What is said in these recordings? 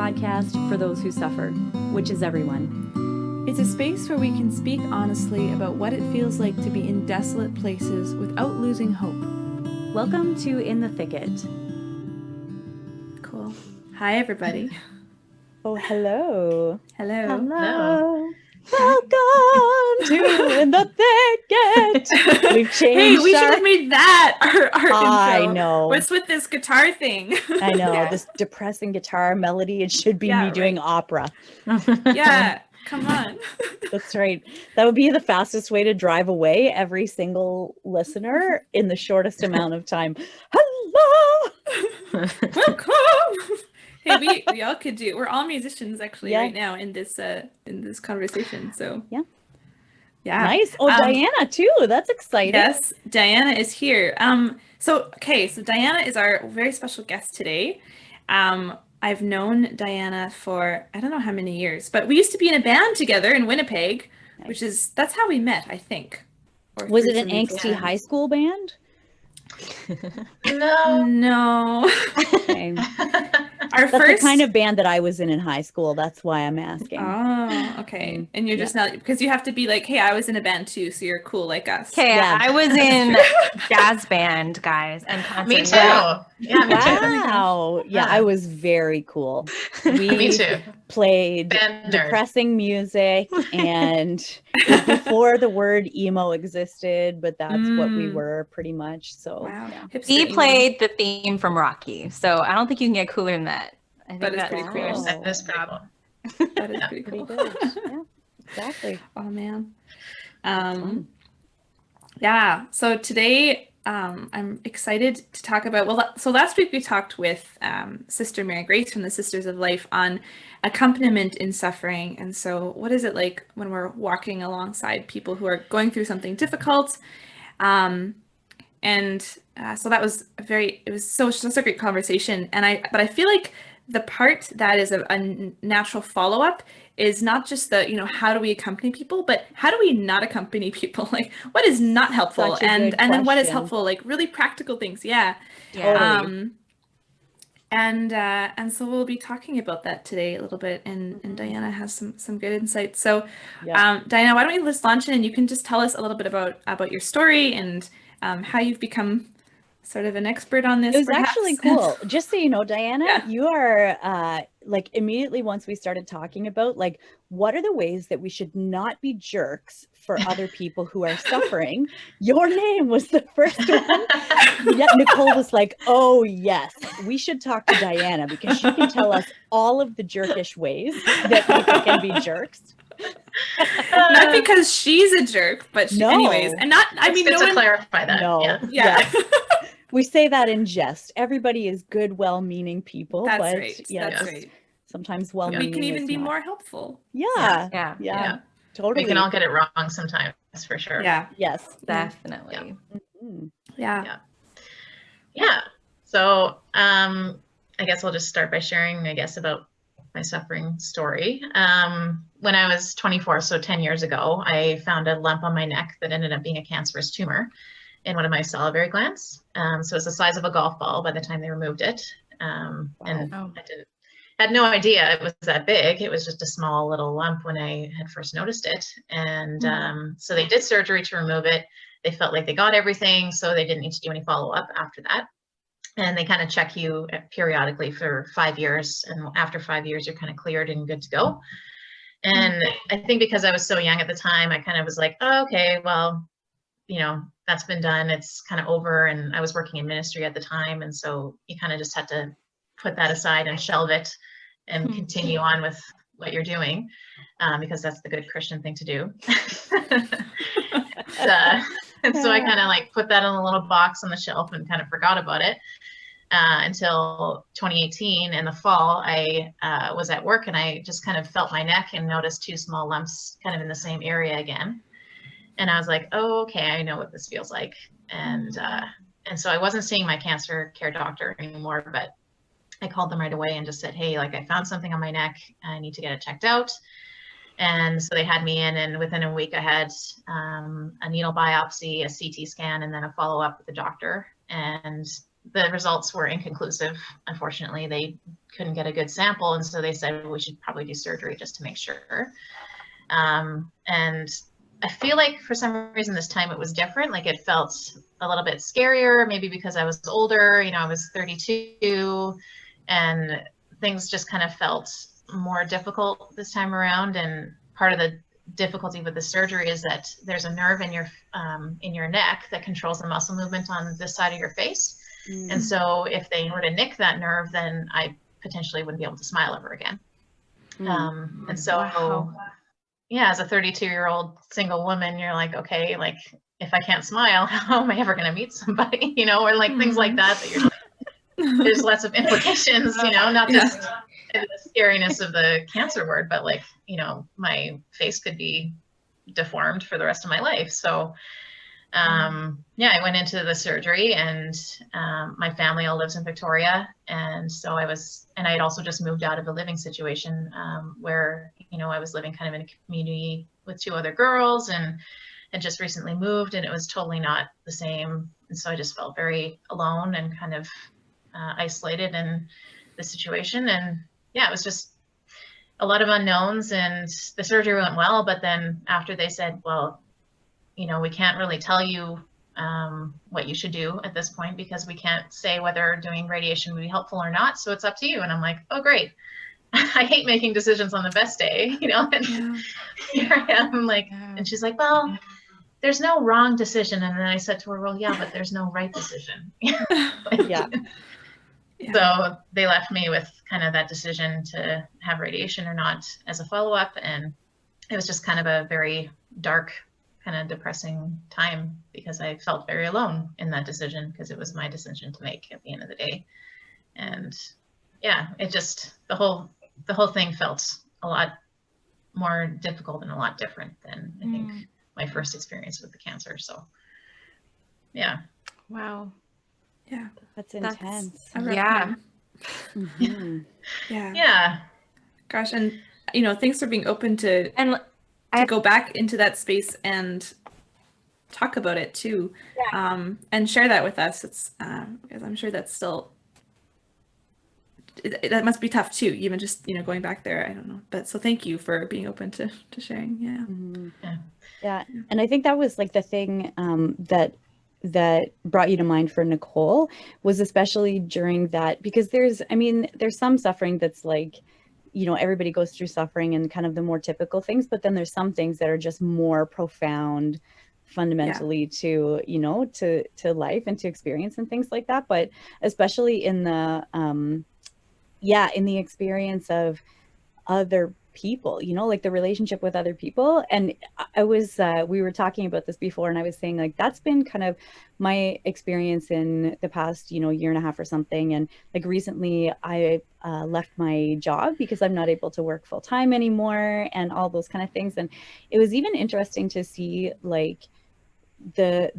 podcast for those who suffer, which is everyone. It's a space where we can speak honestly about what it feels like to be in desolate places without losing hope. Welcome to In the Thicket. Cool. Hi, everybody. Oh, hello. Hello. Hello. Welcome to In the Thicket. We've changed. Hey, we should have made that our intro. I know. What's with this guitar thing? I know. This depressing guitar melody. It should be me doing opera. Yeah. Come on. That's right. That would be the fastest way to drive away every single listener in the shortest amount of time. Hello. Welcome. Hey, we all could do. We're all musicians actually right now in this conversation. So yeah. Nice. Oh, Diana too. That's exciting. Yes, Diana is here. So Diana is our very special guest today. I've known Diana for I don't know how many years, but we used to be in a band together in Winnipeg, that's how we met, I think. Was it an angsty high school band? No. Okay. That's the kind of band that I was in high school. That's why I'm asking. Oh, okay. And you're just not, because you have to be like, hey, I was in a band too, so you're cool like us. Okay, yeah. I was in jazz band, guys, and concert. Me too. Yeah, me too. Wow. Yeah, I was very cool. Me too. Played depressing music and before the word emo existed, but that's what we were pretty much. So he played the theme from Rocky, so I don't think you can get cooler than that. I think that's pretty cool. That's pretty cool. That is pretty cool. Yeah, exactly. Oh man. Yeah. So today I'm excited to talk about, so last week we talked with Sister Mary Grace from the Sisters of Life on accompaniment in suffering. And so what is it like when we're walking alongside people who are going through something difficult? So that was such a great conversation. But I feel like the part that is a natural follow-up is not just how do we accompany people, but how do we not accompany people? Like what is not helpful and then what is helpful, like really practical things. Yeah. Totally. And so we'll be talking about that today a little bit, and Diana has some good insights. So Diana, why don't we just launch in and you can just tell us a little bit about your story and how you've become sort of an expert on this. It was actually cool. Just so you know, Diana, you are like immediately once we started talking about like what are the ways that we should not be jerks for other people who are suffering, your name was the first one. Yeah, Nicole was like, oh yes, we should talk to Diana because she can tell us all of the jerkish ways that people can be jerks. Not because she's a jerk, but anyways, and not. I mean, to clarify that. No, yeah. We say that in jest. Everybody is good, well-meaning people. That's but right. Yes, that's right. Sometimes well-meaning. We can even be not. More helpful. Yeah. Totally. We can all get it wrong sometimes, for sure. Yeah. Yes. Definitely. Yeah. So, I guess I'll just start by sharing, about my suffering story. When I was 24, so 10 years ago, I found a lump on my neck that ended up being a cancerous tumor in one of my salivary glands. So it's the size of a golf ball by the time they removed it. And I had no idea it was that big. It was just a small little lump when I had first noticed it. And so they did surgery to remove it. They felt like they got everything, so they didn't need to do any follow-up after that. And they kind of check you periodically for 5 years. And after 5 years, you're kind of cleared and good to go. And I think because I was so young at the time, I kind of was like, oh, okay, well, that's been done. It's kind of over. And I was working in ministry at the time. And so you kind of just had to put that aside and shelve it and continue on with what you're doing, because that's the good Christian thing to do. And so I kind of like put that in a little box on the shelf and kind of forgot about it until 2018 in the fall. I was at work and I just kind of felt my neck and noticed 2 small lumps kind of in the same area again. And I was like, oh, okay, I know what this feels like. And so I wasn't seeing my cancer care doctor anymore, but I called them right away and just said, hey, like I found something on my neck. I need to get it checked out. And so they had me in, and within a week I had a needle biopsy, a CT scan, and then a follow-up with the doctor. And the results were inconclusive. Unfortunately, they couldn't get a good sample, and so they said we should probably do surgery just to make sure. And I feel like for some reason this time it was different. Like it felt a little bit scarier, maybe because I was older. You know, I was 32, and things just kind of felt more difficult this time around. And part of the difficulty with the surgery is that there's a nerve in your neck that controls the muscle movement on this side of your face. And so if they were to nick that nerve, then I potentially wouldn't be able to smile ever again. And so, Wow. yeah, as a 32-year-old single woman, you're like, okay, like if I can't smile, how am I ever going to meet somebody, you know, or like things like that, that you're like, there's lots of implications, you know, not just the scariness of the cancer word, but like, you know, my face could be deformed for the rest of my life. So, yeah, I went into the surgery, and my family all lives in Victoria. And so I had also just moved out of a living situation where, you know, I was living kind of in a community with 2 other girls, and just recently moved, and it was totally not the same. And so I just felt very alone and kind of isolated in the situation. And yeah, it was just a lot of unknowns, and the surgery went well. But then after they said, well, you know, we can't really tell you what you should do at this point, because we can't say whether doing radiation would be helpful or not. So it's up to you. And I'm like, oh, great. I hate making decisions on the best day, you know, and here I am like, and she's like, well, there's no wrong decision. And then I said to her, well, yeah, but there's no right decision. Like, Yeah. So they left me with kind of that decision to have radiation or not as a follow-up. And it was just kind of a very dark, kind of depressing time, because I felt very alone in that decision, because it was my decision to make at the end of the day. And yeah, it just, the whole thing felt a lot more difficult and a lot different than I think my first experience with the cancer. So yeah. Wow. Yeah. That's That's- intense. A rough Yeah. time. Mhm. Yeah. Yeah. Gosh, and you know, thanks for being open to And go back into that space and talk about it too, and share that with us. It's because I'm sure that's still that must be tough too, even just, you know, going back there. I don't know, but so thank you for being open to sharing. Yeah. Mhm. Yeah. Yeah. And I think that was like the thing that brought you to mind for Nicole, was especially during that, because there's some suffering that's like, you know, everybody goes through suffering and kind of the more typical things, but then there's some things that are just more profound fundamentally to, you know, to life and to experience and things like that. But especially in the in the experience of other people, you know, like the relationship with other people. And I was we were talking about this before, and I was saying like that's been kind of my experience in the past, you know, year and a half or something. And like recently I left my job because I'm not able to work full time anymore and all those kind of things. And it was even interesting to see like the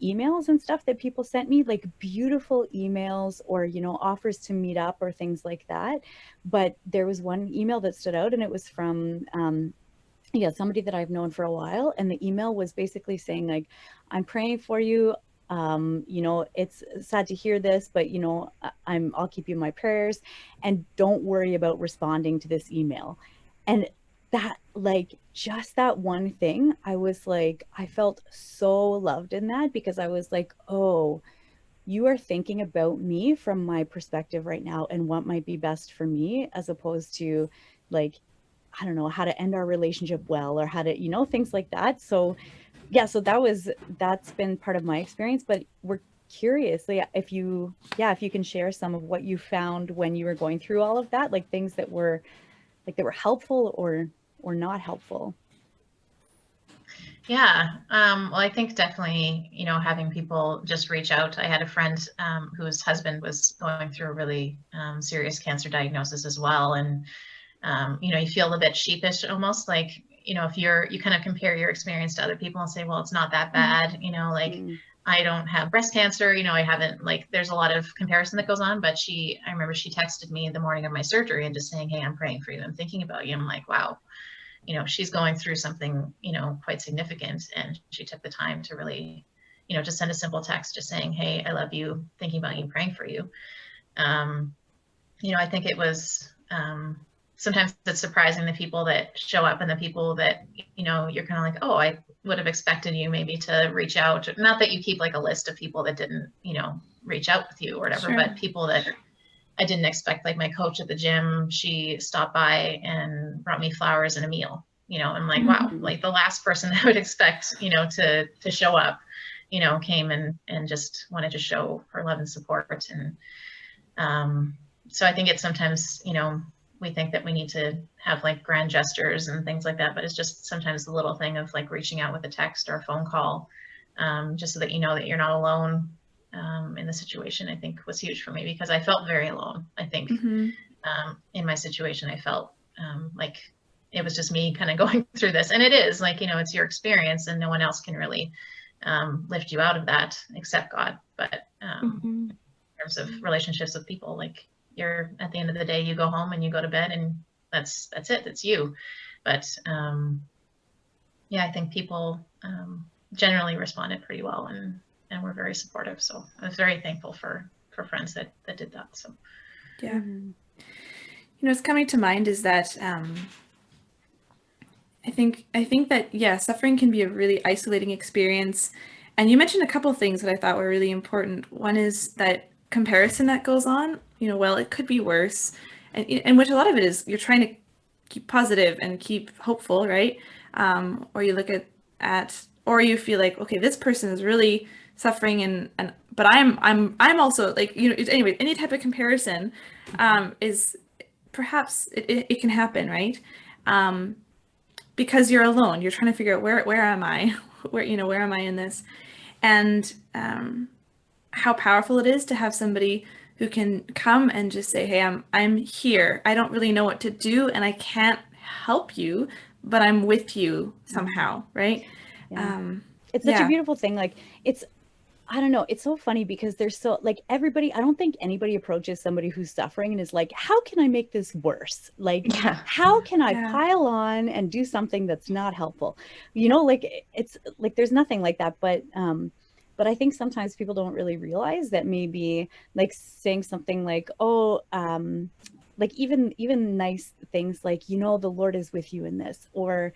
emails and stuff that people sent me, like beautiful emails, or, you know, offers to meet up or things like that. But there was one email that stood out, and it was from somebody that I've known for a while. And the email was basically saying like, I'm praying for you. You know, it's sad to hear this, but you know, I'll keep you in my prayers, and don't worry about responding to this email. And that, like, just that one thing, I was like, I felt so loved in that, because I was like, oh, you are thinking about me from my perspective right now and what might be best for me, as opposed to like, I don't know, how to end our relationship well, or how to, you know, things like that. So yeah, so that's been part of my experience. But we're curious, if you can share some of what you found when you were going through all of that, like things that were helpful or not helpful. Yeah. Well, I think definitely, you know, having people just reach out. I had a friend whose husband was going through a really serious cancer diagnosis as well. And, you know, you feel a bit sheepish almost, like, you know, if you kind of compare your experience to other people and say, well, it's not that bad, you know, like I don't have breast cancer, you know, I haven't, like, there's a lot of comparison that goes on. But I remember she texted me the morning of my surgery and just saying, hey, I'm praying for you, I'm thinking about you. I'm like, wow, you know, she's going through something, you know, quite significant. And she took the time to really, just send a simple text just saying, hey, I love you, thinking about you, praying for you. I think it was, sometimes it's surprising the people that show up and the people that, you're kind of like, oh, I would have expected you maybe to reach out. Not that you keep like a list of people that didn't, reach out with you or whatever, Sure. but people that I didn't expect, like my coach at the gym, she stopped by and brought me flowers and a meal, I'm like, wow, like the last person I would expect, to show up, came and just wanted to show her love and support. And so I think it's sometimes, we think that we need to have like grand gestures and things like that, but it's just sometimes the little thing of like reaching out with a text or a phone call, just so that you know that you're not alone in the situation, I think was huge for me, because I felt very alone. I think in my situation, I felt like it was just me kind of going through this, and it is like, it's your experience and no one else can really lift you out of that except God. But in terms of relationships with people, like, you're at the end of the day, you go home and you go to bed, and that's it. It's you. But I think people generally responded pretty well and were very supportive. So I was very thankful for friends that did that. So yeah, what's coming to mind is that I think that suffering can be a really isolating experience. And you mentioned a couple of things that I thought were really important. One is that comparison that goes on, well, it could be worse, and which a lot of it is you're trying to keep positive and keep hopeful, right? Or you look at or you feel like, okay, this person is really suffering, and but I'm also like, anyway, any type of comparison is perhaps it can happen, right? Because you're alone, you're trying to figure out where am I, where am I in this, and how powerful it is to have somebody who can come and just say, hey, I'm here. I don't really know what to do and I can't help you, but I'm with you somehow, right? Yeah. It's such a beautiful thing. Like, I don't know, it's so funny because there's so, like, everybody, I don't think anybody approaches somebody who's suffering and is like, how can I make this worse? Like, how can I pile on and do something that's not helpful? Like, it's like, there's nothing like that. But I think sometimes people don't really realize that maybe like saying something like, oh, like even nice things like, the Lord is with you in this, or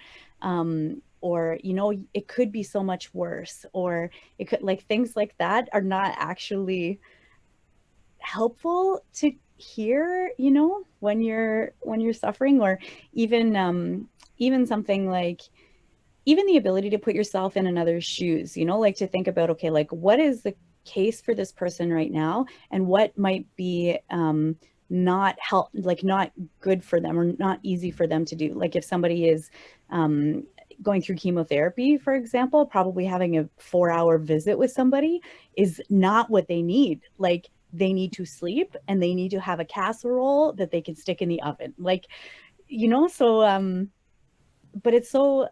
it could be so much worse, or it could, like, things like that are not actually helpful to hear, when you're suffering, or even something like, even the ability to put yourself in another's shoes, like to think about, okay, like, what is the case for this person right now, and what might be not good for them, or not easy for them to do. Like, if somebody is going through chemotherapy, for example, probably having a 4-hour visit with somebody is not what they need. Like, they need to sleep and they need to have a casserole that they can stick in the oven. Like, so but it's so,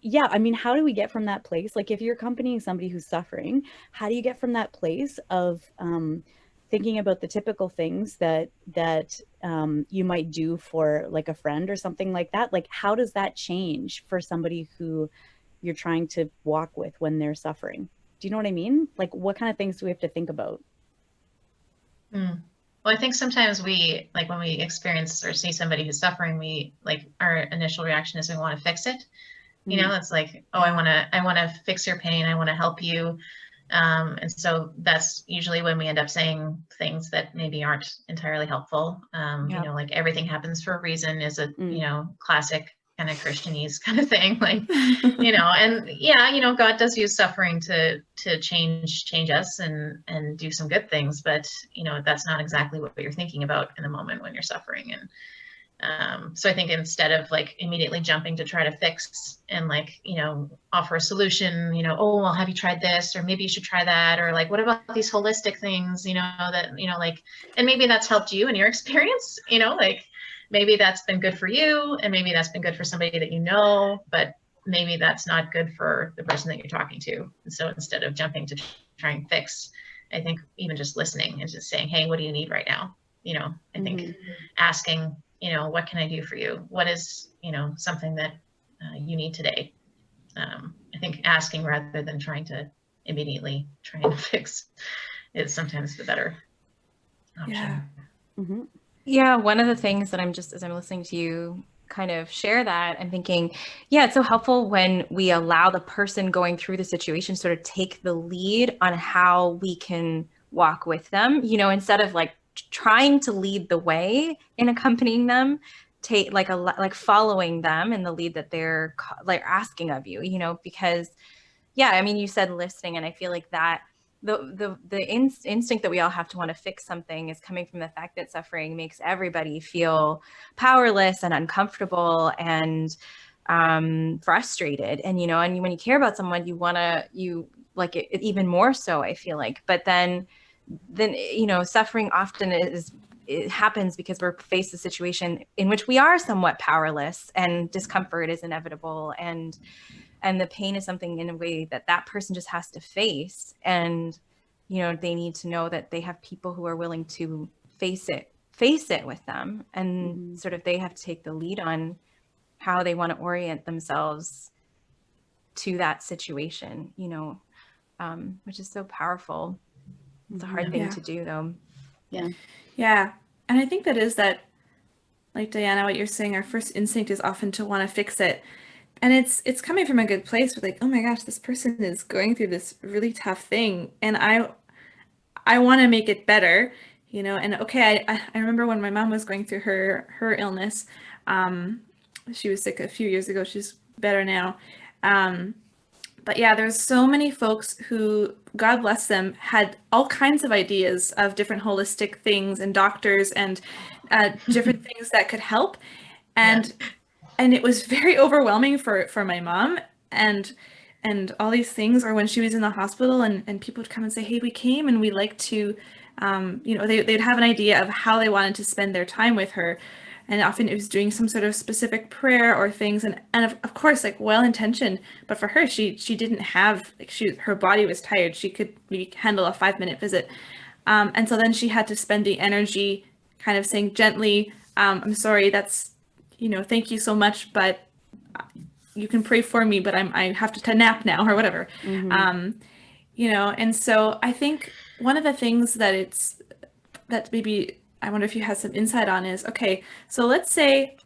yeah, I mean, how do we get from that place? Like, if you're accompanying somebody who's suffering, how do you get from that place of thinking about the typical things that you might do for like a friend or something like that? Like, how does that change for somebody who you're trying to walk with when they're suffering? Do you know what I mean? Like, what kind of things do we have to think about? Well, I think sometimes we, like, when we experience or see somebody who's suffering, we, like, our initial reaction is we want to fix it. It's like, oh, I want to fix your pain. I want to help you. And so that's usually when we end up saying things that maybe aren't entirely helpful. Like, everything happens for a reason is a, classic kind of Christianese kind of thing. Like, and God does use suffering to change us and do some good things, but that's not exactly what you're thinking about in the moment when you're suffering. And so I think instead of like immediately jumping to try to fix and like, offer a solution, oh, well, have you tried this? Or maybe you should try that. Or like, what about these holistic things, that, like, and maybe that's helped you in your experience, like maybe that's been good for you, and maybe that's been good for somebody that but maybe that's not good for the person that you're talking to. And so instead of jumping to try and fix, I think even just listening and just saying, hey, what do you need right now? I think asking, what can I do for you? What is, something that you need today? I think asking rather than trying to immediately trying to fix is sometimes the better option. Yeah. Mm-hmm. Yeah, one of the things that as I'm listening to you kind of share that, I'm thinking, yeah, it's so helpful when we allow the person going through the situation sort of take the lead on how we can walk with them, instead of like trying to lead the way in accompanying them, take like following them in the lead that they're like asking of you, because yeah, I mean, you said listening, and I feel like that the instinct that we all have to want to fix something is coming from the fact that suffering makes everybody feel powerless and uncomfortable and frustrated. And and when you care about someone, you like it even more so, I feel like. But then suffering often it happens because we're faced with a situation in which we are somewhat powerless, and discomfort is inevitable, and the pain is something in a way that person just has to face. And, they need to know that they have people who are willing to face it with them. And sort of they have to take the lead on how they want to orient themselves to that situation, which is so powerful. It's a hard thing to do, though. Yeah. Yeah. And I think that, like Diana, what you're saying, our first instinct is often to want to fix it. And it's coming from a good place with like, oh my gosh, this person is going through this really tough thing, and I want to make it better, and okay, I remember when my mom was going through her illness. She was sick a few years ago. She's better now. But yeah, there's so many folks who, God bless them, had all kinds of ideas of different holistic things and doctors and different things that could help. And it was very overwhelming for my mom and all these things. Or when she was in the hospital and people would come and say, hey, we came and we like to, they'd have an idea of how they wanted to spend their time with her. And often it was doing some sort of specific prayer or things. And of course, like well-intentioned, but for her, she didn't have, like her body was tired. She could maybe handle a 5-minute visit. And so then she had to spend the energy kind of saying gently, I'm sorry, that's, thank you so much, but you can pray for me, but I have to nap now or whatever. And so I think one of the things that maybe I wonder if you had some insight on is, okay, so let's say,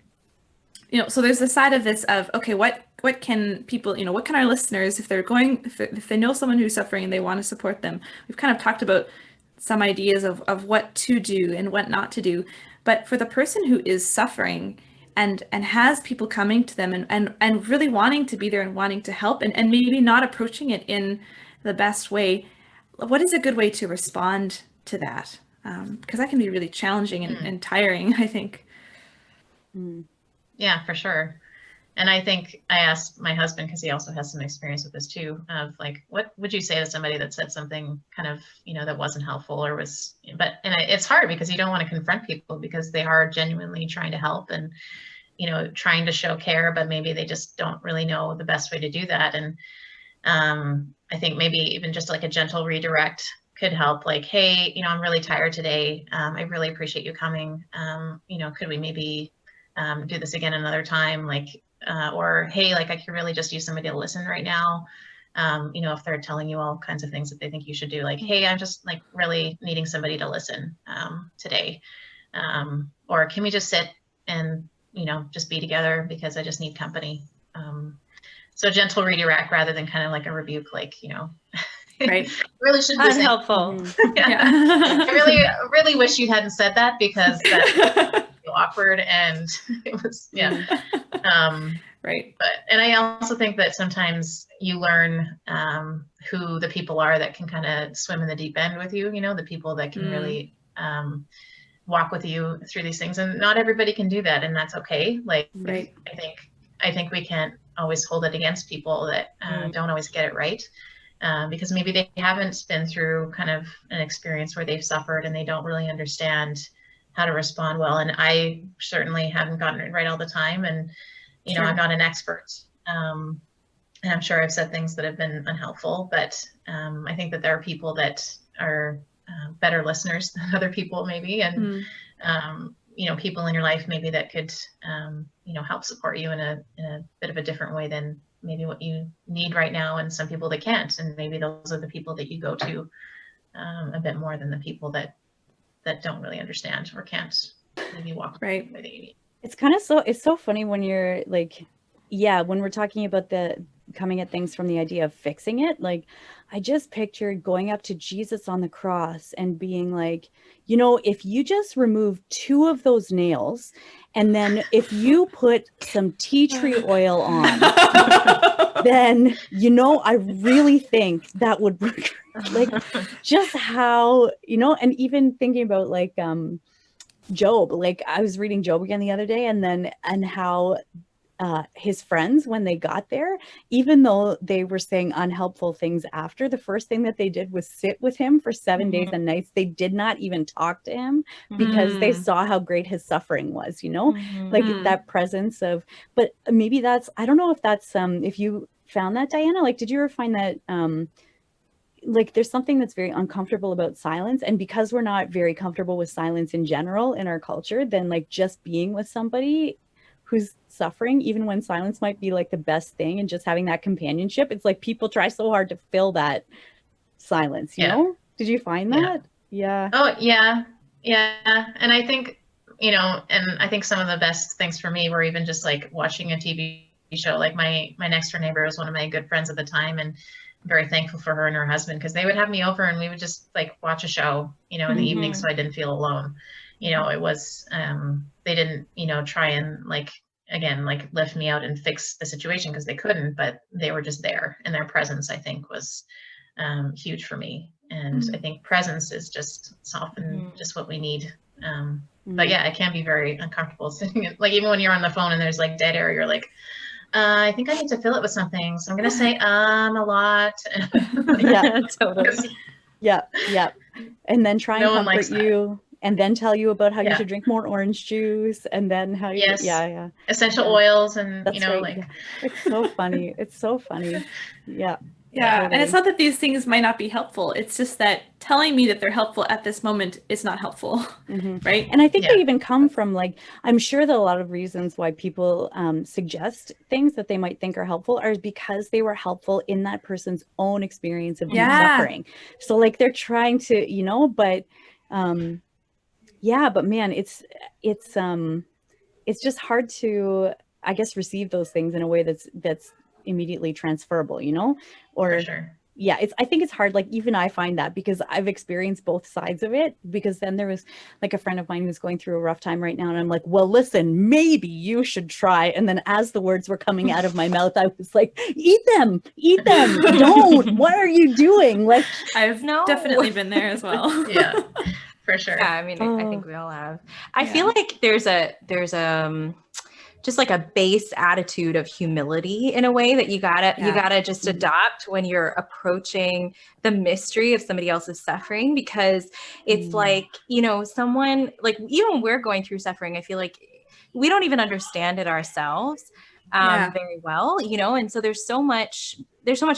so there's the side of this of, okay, what can people, what can our listeners, if they know someone who's suffering and they want to support them, we've kind of talked about some ideas of what to do and what not to do. But for the person who is suffering and has people coming to them and really wanting to be there and wanting to help and maybe not approaching it in the best way, what is a good way to respond to that? Because that can be really challenging and tiring, I think. Yeah, for sure. And I think I asked my husband, because he also has some experience with this too, of like, what would you say to somebody that said something kind of, that wasn't helpful or was, it's hard because you don't want to confront people because they are genuinely trying to help and, trying to show care, but maybe they just don't really know the best way to do that. And I think maybe even just like a gentle redirect could help, like, hey, I'm really tired today. I really appreciate you coming. Could we maybe do this again another time? Like, or hey, like I could really just use somebody to listen right now. If they're telling you all kinds of things that they think you should do, like, hey, I'm just like really needing somebody to listen today. Or can we just sit and, just be together because I just need company. So gentle redirect rather than kind of like a rebuke, like, Right. really should That's be helpful. Yeah. I really wish you hadn't said that because that feel awkward and it was Right. And I also think that sometimes you learn who the people are that can kind of swim in the deep end with you, the people that can really walk with you through these things, and not everybody can do that, and that's okay. Like, Right. I think we can't always hold it against people that don't always get it right. Because maybe they haven't been through kind of an experience where they've suffered and they don't really understand how to respond well. And I certainly haven't gotten it right all the time. And, Sure. I'm not an expert. And I'm sure I've said things that have been unhelpful, but I think that there are people that are better listeners than other people maybe. And, people in your life maybe that could, help support you in a bit of a different way than maybe what you need right now, and some people that can't, and maybe those are the people that you go to a bit more than the people that don't really understand or can't maybe walk Right. the way that you need. It's kind of it's so funny when you're like, yeah, when we're talking about the coming at things from the idea of fixing it, like I just pictured going up to Jesus on the cross and being like, you know, if you just remove 2 of those nails, and then if you put some tea tree oil on, then, you know, I really think that would work. Like just how, you know, and even thinking about like Job, like I was reading Job again the other day, and how his friends, when they got there, even though they were saying unhelpful things after, the first thing that they did was sit with him for 7 days and nights. They did not even talk to him because they saw how great his suffering was, you know, like that presence of, but maybe that's, I don't know if that's, if you found that, Diana, like, did you ever find that, like there's something that's very uncomfortable about silence, and because we're not very comfortable with silence in general in our culture, then like just being with somebody who's suffering, even when silence might be like the best thing, and just having that companionship, it's like people try so hard to fill that silence, you know? Did you find that? Yeah. Oh, yeah. And I think, you know, and I think some of the best things for me were even just like watching a TV show. Like my next door neighbor was one of my good friends at the time, and I'm very thankful for her and her husband, because they would have me over and we would just like watch a show, you know, in the evening, so I didn't feel alone. You know, it was, they didn't, you know, try and like, again, like lift me out and fix the situation, because they couldn't, but they were just there, and their presence, I think, was huge for me. And I think presence is just, it's often just what we need. But yeah, it can be very uncomfortable sitting in, like even when you're on the phone and there's like dead air, you're like, I think I need to fill it with something, so I'm gonna say a lot. Yeah, Totally. Yeah. And then try and No one likes comfort you, and then tell you about how you Yeah. should drink more orange juice, and then how you, Yes. yeah. Essential oils, and That's you know, right. like It's so funny. It's so funny. Yeah. Yeah, and it's totally. not that these things might not be helpful. It's just that telling me that they're helpful at this moment is not helpful, right? And I think Yeah. they even come from like, I'm sure that a lot of reasons why people suggest things that they might think are helpful are because they were helpful in that person's own experience of deep Yeah. suffering. So like they're trying to, you know, but yeah, but man, it's just hard to, I guess, receive those things in a way that's immediately transferable, you know, or for sure. yeah, I think it's hard. Like even I find that, because I've experienced both sides of it, because then there was like a friend of mine who's going through a rough time right now, and I'm like, well, listen, maybe you should try. And then as the words were coming out of my mouth, I was like, eat them, don't, what are you doing? Like, I've No. definitely been there as well. Yeah, for sure. Yeah, I mean, I think we all have. I Yeah. feel like there's just like a base attitude of humility in a way that you gotta just adopt when you're approaching the mystery of somebody else's suffering, because it's like, you know, someone like, even when we're going through suffering, I feel like we don't even understand it ourselves very well, you know, and so there's so much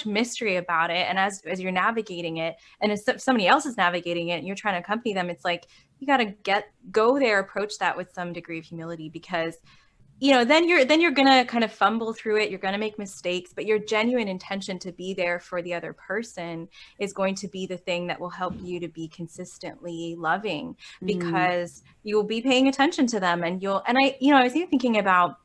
mystery about it. And as you're navigating it, and if somebody else is navigating it and you're trying to accompany them, it's like you got to go there, approach that with some degree of humility, because you know, then you're gonna kind of fumble through it. You're gonna make mistakes, but your genuine intention to be there for the other person is going to be the thing that will help you to be consistently loving, because you will be paying attention to them, and I was even thinking about,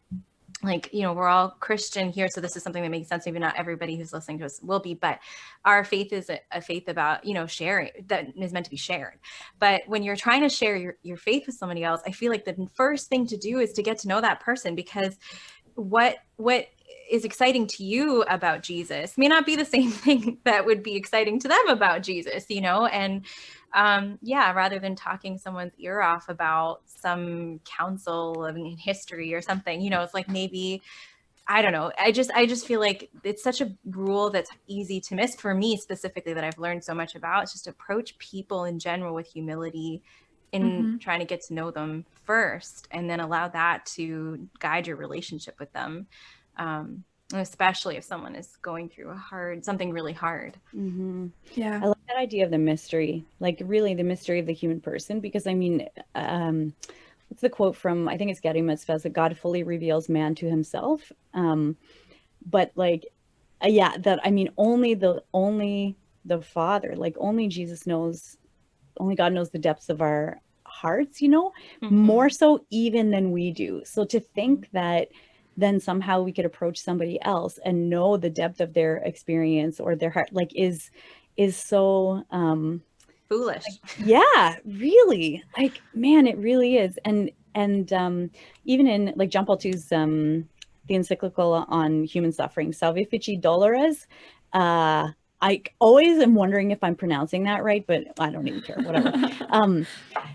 like, you know, we're all Christian here, so this is something that makes sense. Maybe not everybody who's listening to us will be, but our faith is a faith about, you know, sharing, that is meant to be shared. But when you're trying to share your faith with somebody else, I feel like the first thing to do is to get to know that person, because what is exciting to you about Jesus may not be the same thing that would be exciting to them about Jesus, you know? And rather than talking someone's ear off about some council in history or something, you know, it's like, maybe, I don't know. I just feel like it's such a rule that's easy to miss for me specifically, that I've learned so much about. It's just approach people in general with humility in trying to get to know them first, and then allow that to guide your relationship with them. Especially if someone is going through something really hard. Yeah. I like that idea of the mystery, like really the mystery of the human person, because I mean, what's the quote from, I think it's Getty Mitzvahs, that God fully reveals man to himself. but like, yeah, that, I mean, only the Father, like only Jesus knows, only God knows the depths of our hearts, you know, more so even than we do. So to think that then somehow we could approach somebody else and know the depth of their experience or their heart, like is so Foolish. yeah, really, like, man, it really is. And even in like John Paul II's the encyclical on human suffering, Salve Fici Doloris, I always am wondering if I'm pronouncing that right, but I don't even care, whatever.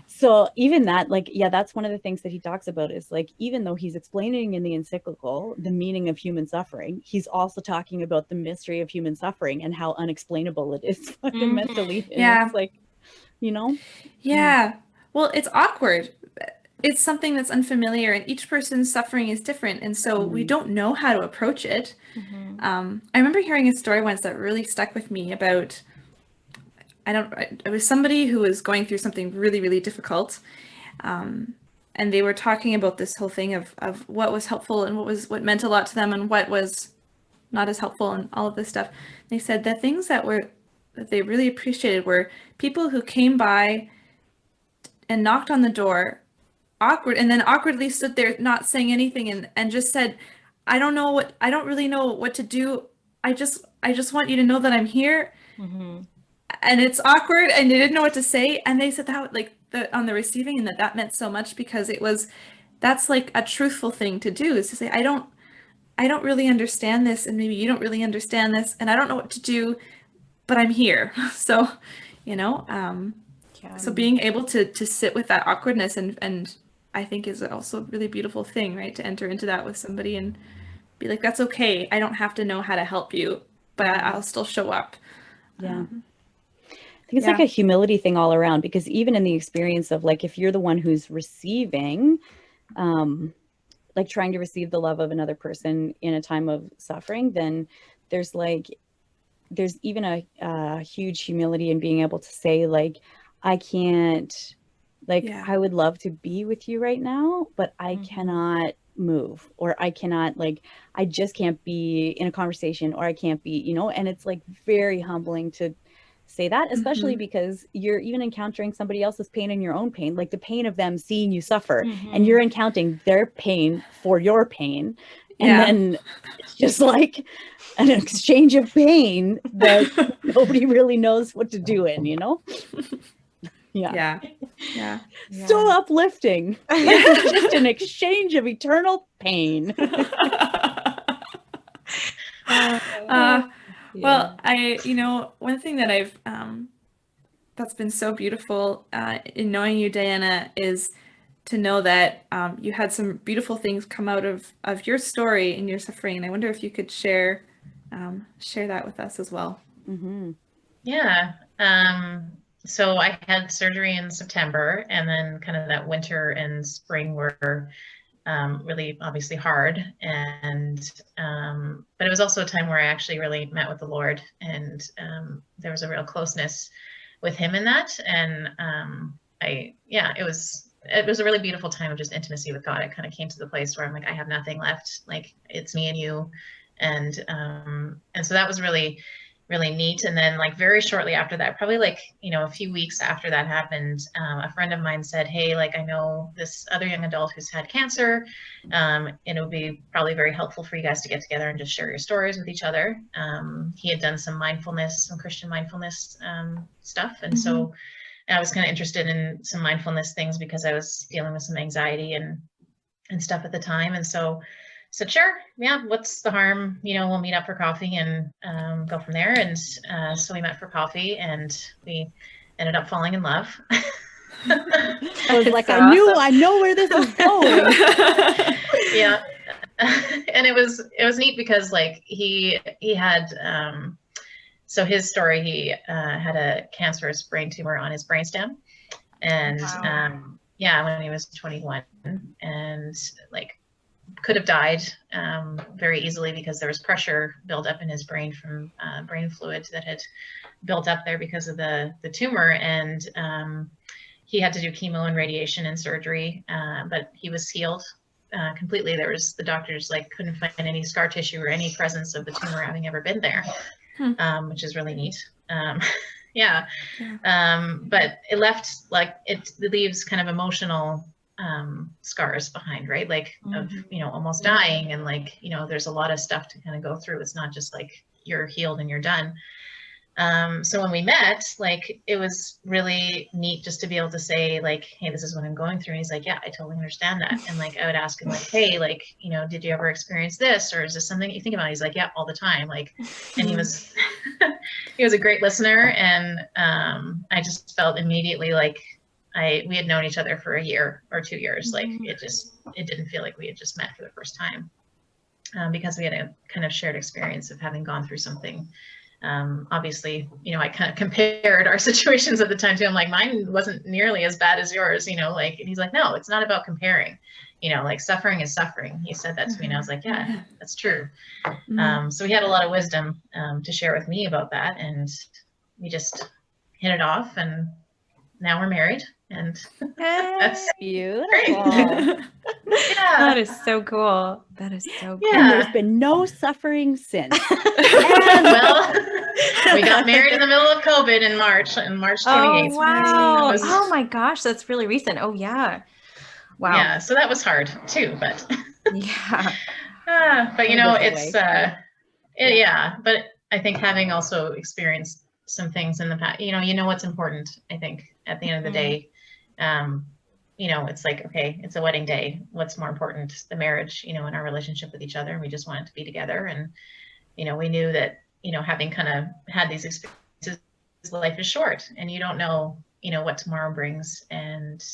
So even that, like, yeah, that's one of the things that he talks about is like, even though he's explaining in the encyclical the meaning of human suffering, he's also talking about the mystery of human suffering and how unexplainable it is fundamentally. And Yeah. it's like, you know? Yeah. Well, it's awkward. It's something that's unfamiliar, and each person's suffering is different. And so we don't know how to approach it. I remember hearing a story once that really stuck with me about, it was somebody who was going through something really, really difficult. And they were talking about this whole thing of what was helpful and what meant a lot to them and what was not as helpful and all of this stuff. They said the things that they really appreciated were people who came by and knocked on the door and then awkwardly stood there not saying anything and just said, I don't really know what to do. I just want you to know that I'm here. And it's awkward and they didn't know what to say. And they said that like on the receiving end that meant so much, because that's like a truthful thing to do, is to say, I don't really understand this, and maybe you don't really understand this, and I don't know what to do, but I'm here. So, you know, so being able to sit with that awkwardness and I think is also a really beautiful thing, right? To enter into that with somebody and be like, that's okay. I don't have to know how to help you, but I'll still show up. Yeah. I think it's like a humility thing all around, because even in the experience of like, if you're the one who's receiving, like trying to receive the love of another person in a time of suffering, then there's even a huge humility in being able to say like, I can't, like, I would love to be with you right now, but I cannot move, or I cannot, like, I just can't be in a conversation, or I can't be, you know. And it's like very humbling to say that, especially because you're even encountering somebody else's pain and your own pain, like the pain of them seeing you suffer, and you're encountering their pain for your pain. And then it's just like an exchange of pain that nobody really knows what to do in, you know? Yeah. So uplifting. Like it's just an exchange of eternal pain. Well, one thing that I've that's been so beautiful in knowing you, Diana, is to know that you had some beautiful things come out of your story and your suffering. And I wonder if you could share that with us as well. Yeah. So I had surgery in September, and then kind of that winter and spring were really obviously hard. And but it was also a time where I actually really met with the Lord, and there was a real closeness with him in that. And it was a really beautiful time of just intimacy with God. I kind of came to the place where I'm like, I have nothing left. Like, it's me and you. And so that was really, really neat. And then like very shortly after that, probably like, a few weeks after that happened, a friend of mine said, hey, like, I know this other young adult who's had cancer, and it would be probably very helpful for you guys to get together and just share your stories with each other. He had done some Christian mindfulness stuff. And so I was kind of interested in some mindfulness things because I was dealing with some anxiety and stuff at the time. And so said, sure, yeah, what's the harm? We'll meet up for coffee and go from there. And so we met for coffee, and we ended up falling in love. I was like, I know where this is going. Yeah. And it was neat because like he had, so his story, he had a cancerous brain tumor on his brainstem, and when he was 21, and like could have died very easily because there was pressure built up in his brain from brain fluid that had built up there because of the tumor. And he had to do chemo and radiation and surgery, but he was healed completely. The doctors like couldn't find any scar tissue or any presence of the tumor having ever been there, which is really neat. Yeah. But it left like it leaves kind of emotional scars behind, right? Like of, almost dying, and like, there's a lot of stuff to kind of go through. It's not just like you're healed and you're done. So when we met, like, it was really neat just to be able to say like, hey, this is what I'm going through. And he's like, yeah, I totally understand that. And like, I would ask him like, hey, like, did you ever experience this? Or is this something that you think about? He's like, yeah, all the time. Like, and he was, he was a great listener. And I just felt immediately like we had known each other for a year or 2 years. Like it didn't feel like we had just met for the first time, because we had a kind of shared experience of having gone through something. Obviously, I kind of compared our situations at the time too. I'm like, mine wasn't nearly as bad as yours, like, and he's like, no, it's not about comparing, like suffering is suffering. He said that to me, and I was like, yeah, that's true. So he had a lot of wisdom to share with me about that, and we just hit it off, and now we're married, and that's beautiful. great. Yeah, that is so cool. That is so cool. And there's been no suffering since. Well, we got married in the middle of COVID in March 28th. Oh, wow. So Oh my gosh, that's really recent. Oh yeah. Wow. Yeah, so that was hard too, but yeah. But it's yeah, but I think having also experienced some things in the past, what's important, I think, at the end of the day. It's like, okay, it's a wedding day. What's more important? The marriage, and our relationship with each other. And we just wanted to be together. And, we knew that, having kind of had these experiences, life is short and you don't know, what tomorrow brings. And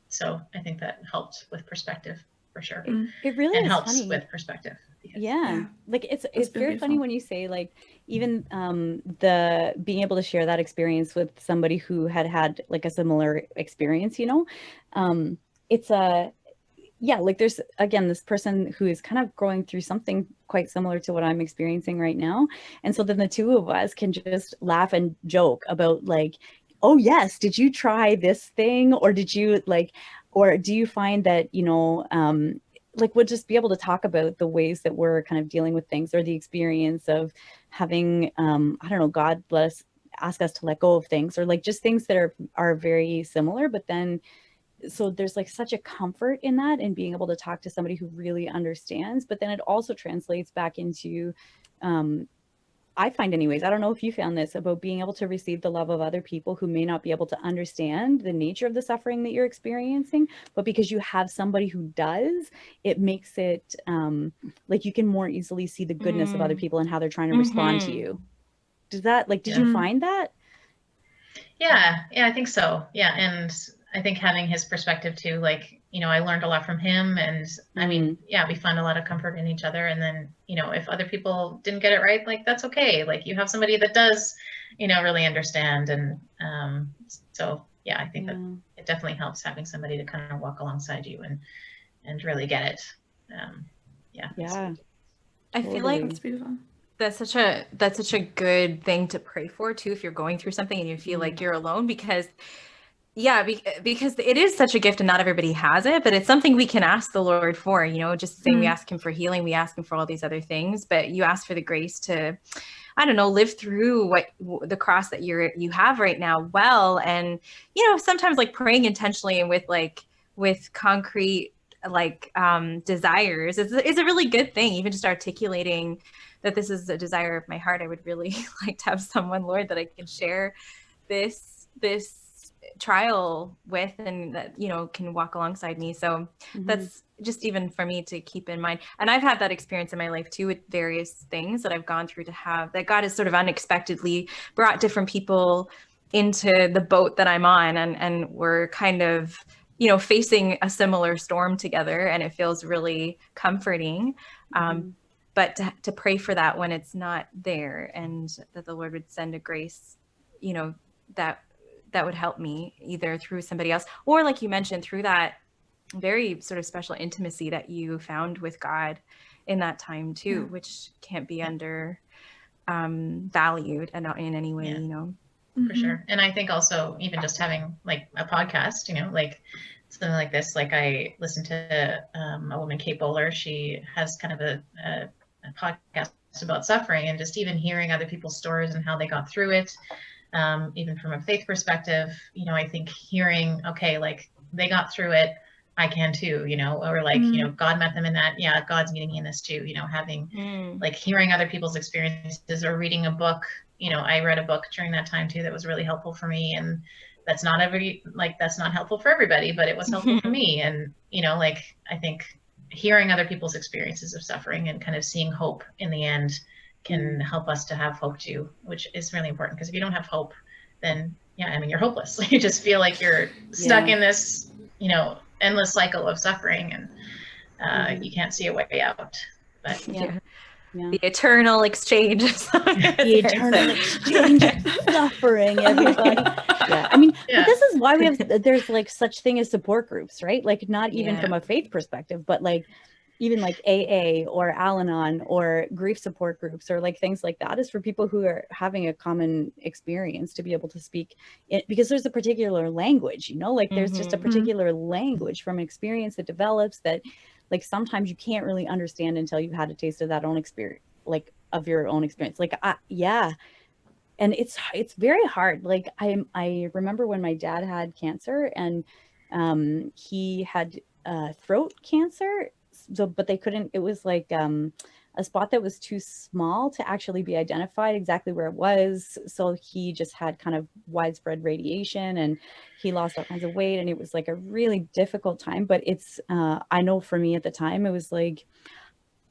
so I think that helped with perspective for sure. It really and is helps funny. with perspective. Yeah. Like it's very beautiful. funny when you say like even the being able to share that experience with somebody who had like a similar experience, it's like there's again this person who is kind of going through something quite similar to what I'm experiencing right now. And so then the two of us can just laugh and joke about like, oh yes, did you try this thing, or did you or do you find that like we'll just be able to talk about the ways that we're kind of dealing with things, or the experience of having, I don't know, God ask us to let go of things, or like just things that are very similar. But then, so there's like such a comfort in that, and being able to talk to somebody who really understands, but then it also translates back into, I find anyways, I don't know if you found this, about being able to receive the love of other people who may not be able to understand the nature of the suffering that you're experiencing, but because you have somebody who does, it makes it like you can more easily see the goodness of other people and how they're trying to respond to you. Does that, like, did you find that? Yeah, I think so. Yeah. And I think having his perspective too, like, I learned a lot from him, and I mean, yeah, we found a lot of comfort in each other. And then, if other people didn't get it right, like, that's okay. Like, you have somebody that does, really understand. And so, yeah, I think that it definitely helps having somebody to kind of walk alongside you and really get it. Yeah. I feel like It's beautiful. that's such a good thing to pray for too, if you're going through something and you feel like you're alone, because because it is such a gift and not everybody has it, but it's something we can ask the Lord for, just saying we ask him for healing, we ask him for all these other things, but you ask for the grace to, I don't know, live through the cross that you have right now well. And, sometimes like praying intentionally and with concrete, desires is a really good thing. Even just articulating that this is a desire of my heart. I would really like to have someone, Lord, that I can share this trial with, and that can walk alongside me. So that's just even for me to keep in mind. And I've had that experience in my life too, with various things that I've gone through, to have that God has sort of unexpectedly brought different people into the boat that I'm on, and we're kind of facing a similar storm together, and it feels really comforting. But to pray for that when it's not there, and that the Lord would send a grace, that would help me either through somebody else, or like you mentioned, through that very sort of special intimacy that you found with God in that time too, which can't be under valued and not in any way, For sure. And I think also even just having like a podcast, like something like this. Like I listened to a woman, Kate Bowler. She has kind of a podcast about suffering, and just even hearing other people's stories and how they got through it, even from a faith perspective, you know, I think hearing, okay, like they got through it, I can too, you know, or like, you know, God met them in that. Yeah, God's meeting me in this too, you know, having like hearing other people's experiences or reading a book. You know, I read a book during that time too that was really helpful for me, and that's not that's not helpful for everybody, but it was helpful for me. And, you know, like I think hearing other people's experiences of suffering and kind of seeing hope in the end can help us to have hope too, which is really important, because if you don't have hope, then yeah, I mean, you're hopeless. You just feel like you're stuck in this, you know, endless cycle of suffering, and you can't see a way out. But the eternal exchange of suffering. The eternal exchange of suffering, everybody. I mean, but this is why there's like such thing as support groups, right? Like not even from a faith perspective, but like even like AA or Al-Anon or grief support groups or like things like that is for people who are having a common experience to be able to speak it, because there's a particular language, you know, like there's just a particular language from experience that develops that like sometimes you can't really understand until you've had a taste of that own experience, like of your own experience. Like, and it's very hard. Like I remember when my dad had cancer, and he had throat cancer. So, but they couldn't, it was like a spot that was too small to actually be identified exactly where it was. So he just had kind of widespread radiation, and he lost all kinds of weight, and it was like a really difficult time. But it's, I know for me at the time, it was like,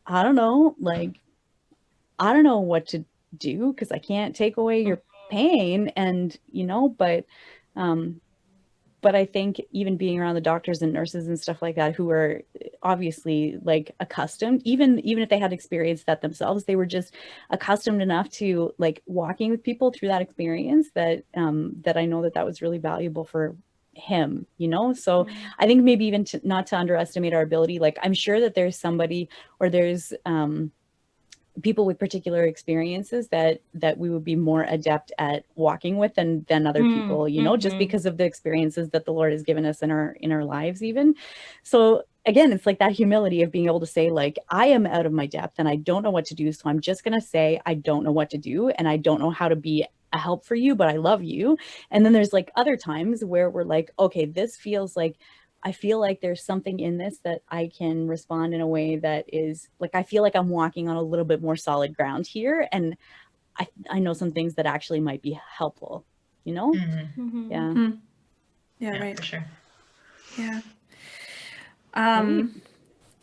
I don't know what to do, because I can't take away your pain, and, you know, but I think even being around the doctors and nurses and stuff like that, who were obviously like accustomed, even if they had experienced that themselves, they were just accustomed enough to like walking with people through that experience that that I know that was really valuable for him, you know. So I think maybe even not to underestimate our ability. Like I'm sure that there's somebody, or there's people with particular experiences that we would be more adept at walking with than other people, you know, just because of the experiences that the Lord has given us in our lives even. So again, it's like that humility of being able to say, like, I am out of my depth and I don't know what to do, so I'm just going to say I don't know what to do, and I don't know how to be a help for you, but I love you. And then there's like other times where we're like, okay, this feels like, I feel like there's something in this that I can respond in a way that is like, I feel like I'm walking on a little bit more solid ground here. And I know some things that actually might be helpful, you know? Yeah, right. For sure. Yeah.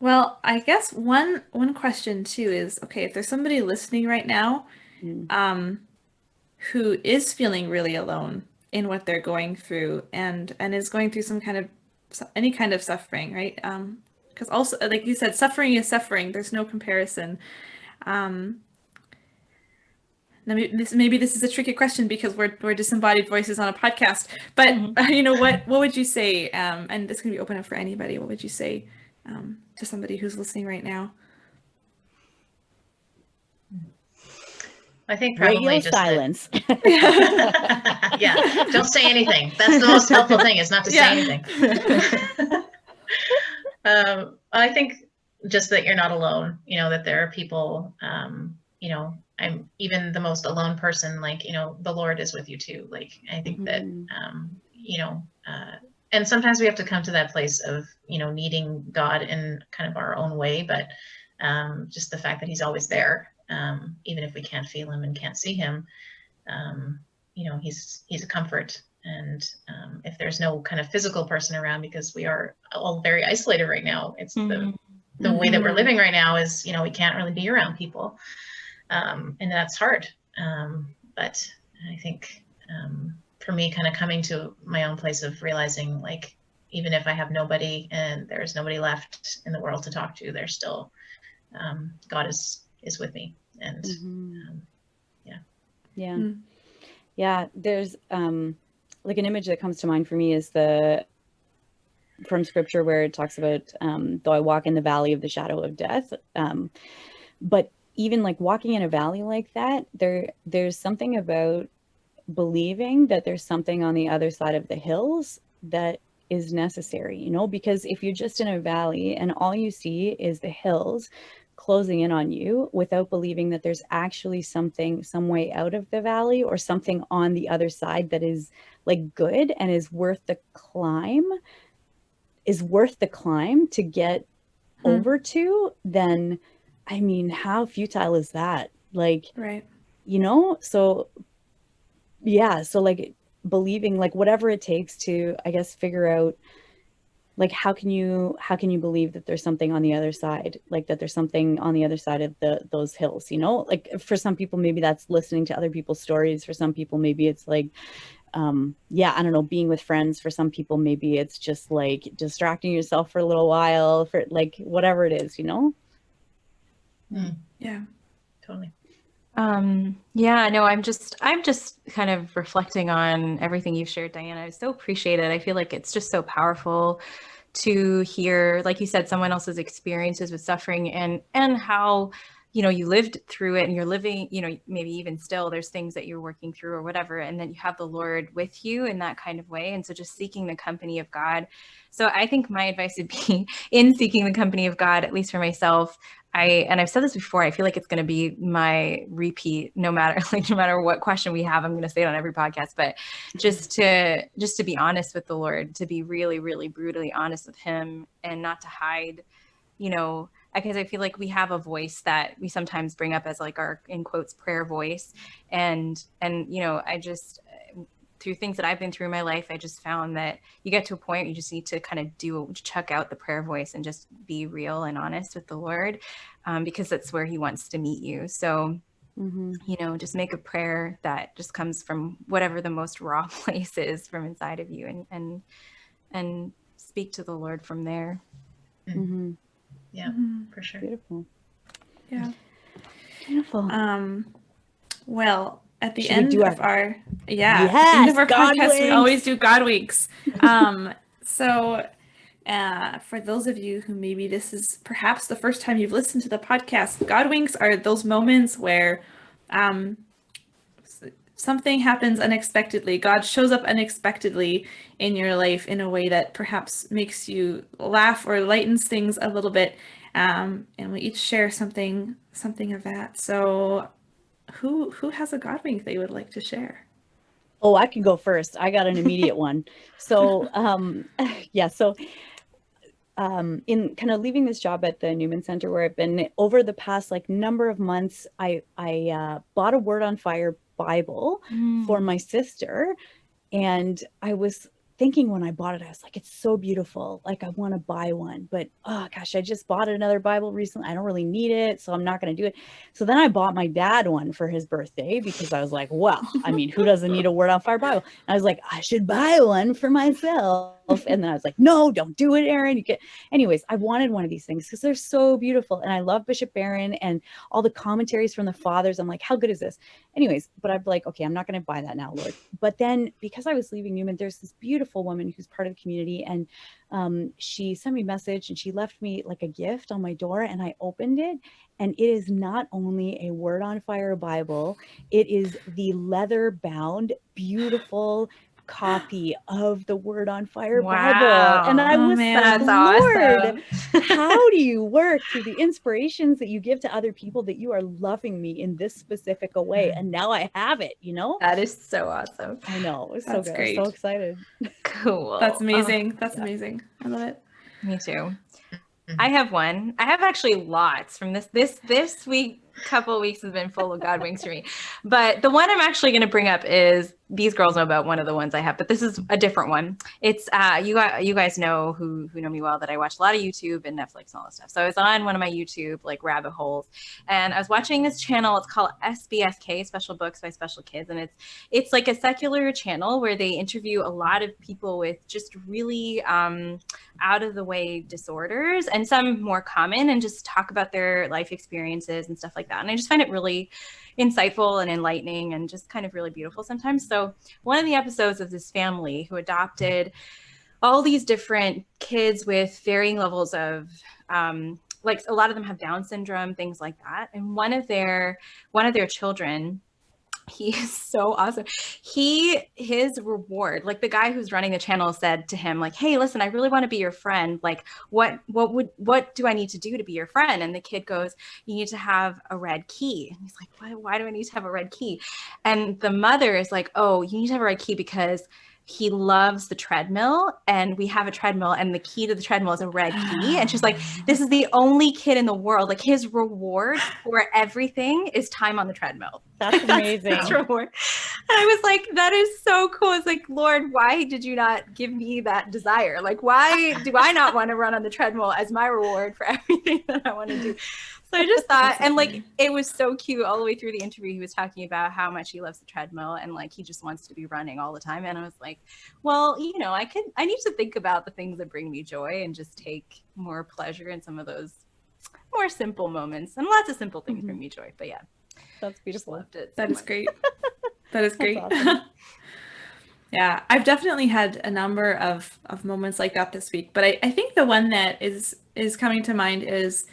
Well, I guess one question too is, okay, if there's somebody listening right now, who is feeling really alone in what they're going through, and is going through any kind of suffering, right? Because also, like you said, suffering is suffering. There's no comparison. Now, maybe this is a tricky question because we're disembodied voices on a podcast. But you know, what would you say? And this can be open up for anybody. What would you say to somebody who's listening right now? I think probably radio just silence. Yeah, don't say anything. That's the most helpful thing, is not to say anything. I think just that you're not alone, you know, that there are people, you know, I'm even the most alone person, like, you know, the Lord is with you too. Like, I think that, you know, and sometimes we have to come to that place of, you know, needing God in kind of our own way, but just the fact that he's always there. Even if we can't feel him and can't see him, you know, he's a comfort. And if there's no kind of physical person around, because we are all very isolated right now, it's the way that we're living right now is, you know, we can't really be around people, and that's hard. But I think for me, kind of coming to my own place of realizing, like, even if I have nobody and there's nobody left in the world to talk to, there's still God is with me. And yeah, there's like an image that comes to mind for me is from scripture where it talks about though I walk in the valley of the shadow of death, but even like walking in a valley like that, there's something about believing that there's something on the other side of the hills that is necessary, you know, because if you're just in a valley and all you see is the hills closing in on you without believing that there's actually something, some way out of the valley or something on the other side that is like good and is worth the climb to get over to, then I mean, how futile is that? Like, Right. you know, so yeah, so like believing like whatever it takes to, I guess, figure out like how can you believe that there's something on the other side, like that there's something on the other side of those hills, you know? Like for some people maybe that's listening to other people's stories, for some people maybe it's like I don't know, being with friends, for some people maybe it's just like distracting yourself for a little while, for like whatever it is, you know? Yeah. Totally. Yeah, no, I'm just kind of reflecting on everything you've shared, Diana. I so appreciate it. I feel like it's just so powerful to hear, like you said, someone else's experiences with suffering and how, you know, you lived through it and you're living, you know, maybe even still there's things that you're working through or whatever, and then you have the Lord with you in that kind of way. And so just seeking the company of God. So I think my advice would be in seeking the company of God, at least for myself, I've said this before, I feel like it's going to be my repeat, no matter what question we have, I'm going to say it on every podcast, but just to be honest with the Lord, to be really, really brutally honest with him and not to hide, you know, because I feel like we have a voice that we sometimes bring up as like our, in quotes, prayer voice. And, you know, through things that I've been through in my life, I just found that you get to a point where you just need to kind of chuck out the prayer voice and just be real and honest with the Lord, because that's where he wants to meet you. So, you know, just make a prayer that just comes from whatever the most raw place is from inside of you, and speak to the Lord from there. Yeah, for sure. Beautiful. Yeah. Beautiful. Well, at the Should we end do of our at the end Yes, of our God podcast, we winks. always do God weeks. So for those of you who maybe this is perhaps the first time you've listened to the podcast, God winks are those moments where something happens unexpectedly. God shows up unexpectedly in your life in a way that perhaps makes you laugh or lightens things a little bit. And we each share something of that. So who has a God wink they would like to share? Oh, I can go first. I got an immediate one. So, in kind of leaving this job at the Newman Center where I've been over the past like number of months, I bought a Word on Fire Bible for my sister. And I was thinking when I bought it, I was like, it's so beautiful. Like I want to buy one, but oh gosh, I just bought another Bible recently. I don't really need it, so I'm not going to do it. So then I bought my dad one for his birthday because I was like, well, I mean, who doesn't need a Word on Fire Bible? And I was like, I should buy one for myself. And then I was like, no, don't do it, Erin. Anyways, I wanted one of these things because they're so beautiful. And I love Bishop Barron and all the commentaries from the fathers. I'm like, how good is this? Anyways, but I'm like, okay, I'm not going to buy that now, Lord. But then because I was leaving Newman, there's this beautiful woman who's part of the community. And she sent me a message and she left me like a gift on my door, and I opened it. And it is not only a Word on Fire Bible, it is the leather bound, beautiful copy of the Word on Fire Bible. And I was like, Lord, how do you work through the inspirations that you give to other people that you are loving me in this specific a way? And now I have it, you know? That is so awesome. I know. It was so That's good. great. I'm so excited. Cool. That's amazing. That's amazing. I love it. Me too. I have one. I have actually lots from this week. Couple of weeks has been full of God winks for me, but the one I'm actually going to bring up is, these girls know about one of the ones I have, but this is a different one. It's you guys know who know me well that I watch a lot of YouTube and Netflix and all that stuff. So I was on one of my YouTube like rabbit holes, and I was watching this channel. It's called SBSK, Special Books by Special Kids, and it's like a secular channel where they interview a lot of people with just really out of the way disorders, and some more common, and just talk about their life experiences and stuff like that. And I just find it really insightful and enlightening and just kind of really beautiful sometimes. So one of the episodes of this family who adopted all these different kids with varying levels of like a lot of them have Down syndrome, things like that. And one of their children He is so awesome. His reward, like the guy who's running the channel said to him, like, hey, listen, I really want to be your friend. Like, what do I need to do to be your friend? And the kid goes, you need to have a red key. And he's like, why do I need to have a red key? And the mother is like, oh, you need to have a red key because he loves the treadmill, and we have a treadmill, and the key to the treadmill is a red key. And she's like, this is the only kid in the world. Like, his reward for everything is time on the treadmill. That's amazing. That's his reward. And I was like, that is so cool. It's like, Lord, why did you not give me that desire? Like, why do I not want to run on the treadmill as my reward for everything that I want to do? So I just thought, and like, it was so cute all the way through the interview. He was talking about how much he loves the treadmill, and like, he just wants to be running all the time. And I was like, well, you know, I need to think about the things that bring me joy and just take more pleasure in some of those more simple moments. And lots of simple things bring me joy. But yeah, That's just beautiful. loved it. That is great. That is great. awesome. Yeah, I've definitely had a number of moments like that this week, but I think the one that is coming to mind is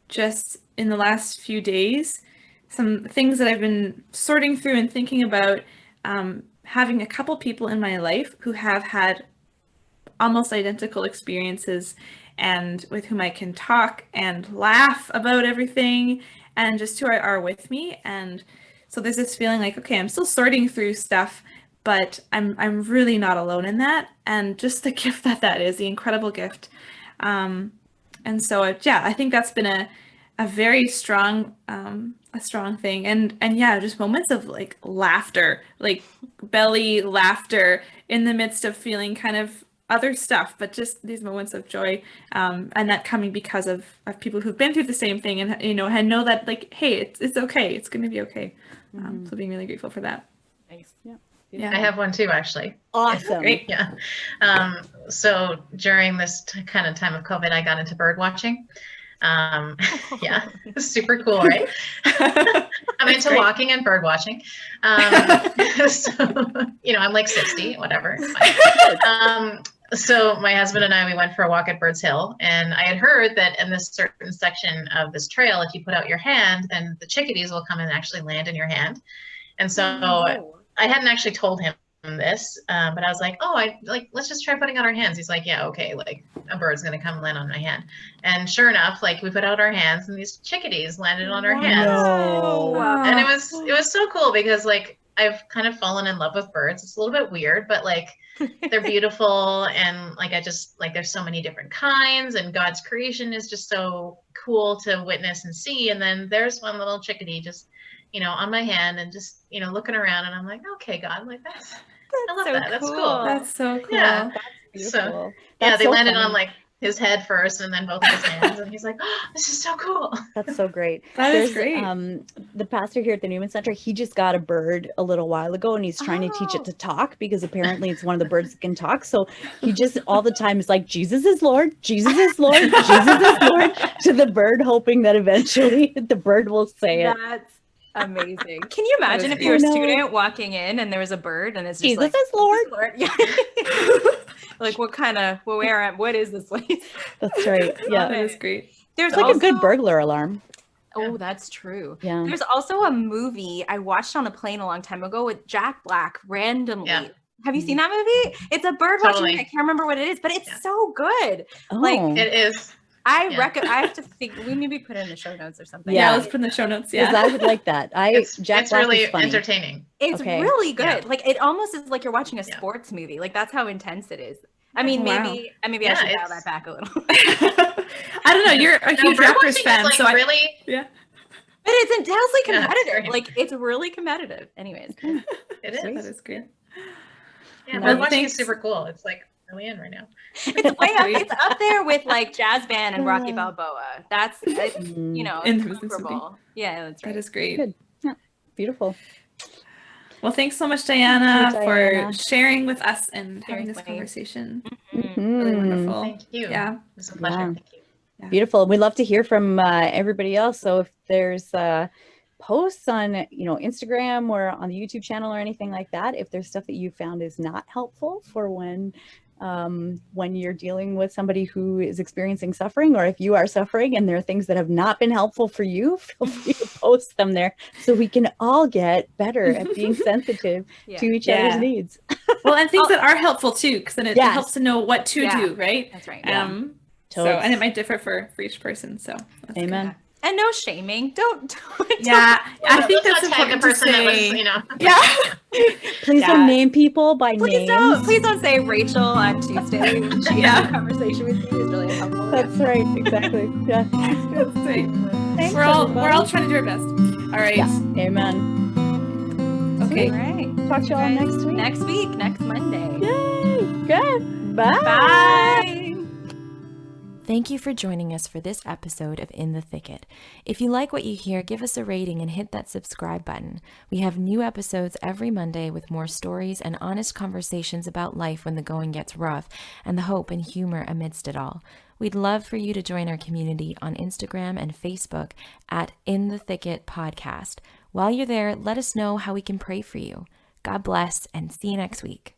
just in the last few days, some things that I've been sorting through and thinking about, having a couple people in my life who have had almost identical experiences and with whom I can talk and laugh about everything, and just who are with me. And so there's this feeling like, okay, I'm still sorting through stuff, but I'm really not alone in that. And just the gift that is, the incredible gift. And so, yeah, I think that's been a very strong thing. And yeah, just moments of like laughter, like belly laughter in the midst of feeling kind of other stuff, but just these moments of joy, and that coming because of people who've been through the same thing, and and know that like, hey, it's okay, it's going to be okay. So being really grateful for that. Nice. Yeah. I have one too, actually. Awesome. Great. Yeah. So during this kind of time of COVID, I got into bird watching. Yeah, super cool, right? I'm into great. walking and bird watching. So, I'm like 60, whatever. So my husband and I, we went for a walk at Bird's Hill, and I had heard that in this certain section of this trail, if you put out your hand, then the chickadees will come and actually land in your hand. And so I hadn't actually told him this, but I was like, let's just try putting out our hands. He's like, yeah, okay, like a bird's gonna come land on my hand. And sure enough, like we put out our hands and these chickadees landed on our hands. No. And it was so cool because like I've kind of fallen in love with birds. It's a little bit weird, but like they're beautiful, and like I just like there's so many different kinds, and God's creation is just so cool to witness and see. And then there's one little chickadee just on my hand and just looking around, and I'm like, okay, God, like I love so that. That's cool. cool. That's so cool. Yeah. Beautiful. So That's yeah, they so landed funny. on like his head first, and then both of his hands, and he's like, oh, this is so cool. That's so great. That is great. The pastor here at the Newman Center, he just got a bird a little while ago, and he's trying to teach it to talk because apparently it's one of the birds that can talk. So he just all the time is like, Jesus is Lord, Jesus is Lord, Jesus is Lord, to the bird, hoping that eventually the bird will say it. That's amazing. Can you imagine if you were a student walking in and there was a bird and it's just Jesus like, is Lord. Yeah. Like what is this place? That's right. Yeah. That is great. There's It's like also, a good burglar alarm. Oh, that's true. Yeah. There's also a movie I watched on a plane a long time ago with Jack Black randomly. Yeah. Have you seen that movie? It's a bird watching. Totally. I can't remember what it is, but it's Yeah. so good. Oh. Like, It is. I Yeah. I have to think. We maybe put it in the show notes or something. Yeah. Yeah, let's put in the show notes. Because Yeah. I would like that. Jack It's Black really is funny. entertaining. It's Okay. really good. Yeah. Like it almost is like you're watching a Yeah. sports movie. Like that's how intense it is. I mean, Wow. maybe I Yeah, should dial it's- that back a little. I don't know. You're a huge bird Raptors watching is, fan, like, so really. yeah. But it's intensely Yeah, it's competitive. great. Like it's really competitive. Anyways, It That is. is great. Yeah, Well, bird watching thanks. is super cool. It's like really in right now. it's way up. It's up there with like jazz band and Rocky Balboa. That's it's, Mm, In the business comparable. Yeah, that's right. That is great. Good. Beautiful. Well, thanks so much, Diana, Thank you, Diana. for sharing with us and having this Seriously. conversation. Mhm. Really Mhm. wonderful. Thank you. Yeah. It was a pleasure. Yeah. Thank you. Beautiful. We'd love to hear from everybody else. So if there's posts on, Instagram or on the YouTube channel or anything like that, if there's stuff that you found is not helpful for when when you're dealing with somebody who is experiencing suffering, or if you are suffering and there are things that have not been helpful for you, feel free to post them there so we can all get better at being sensitive to each other's needs. Well, and things that are helpful too, because then it helps to know what to do, right? That's right. So, and it might differ for each person. So, that's Amen. good. And no shaming. Don't Yeah, I think that's Let's not tag important the to person that was, say. you know. Yeah. Please don't name people by Please names. don't say Rachel on Tuesday when she had a conversation with you is really unhelpful. That's right. Exactly. Yeah. That's right. Thanks, We're all everybody. trying to do our best. All right. Yeah. Amen. Okay. All right. Talk to you all next week. Next week, next Monday. Yay. Good. Bye. Bye. Thank you for joining us for this episode of In the Thicket. If you like what you hear, give us a rating and hit that subscribe button. We have new episodes every Monday with more stories and honest conversations about life when the going gets rough and the hope and humor amidst it all. We'd love for you to join our community on Instagram and Facebook at In the Thicket Podcast. While you're there, let us know how we can pray for you. God bless and see you next week.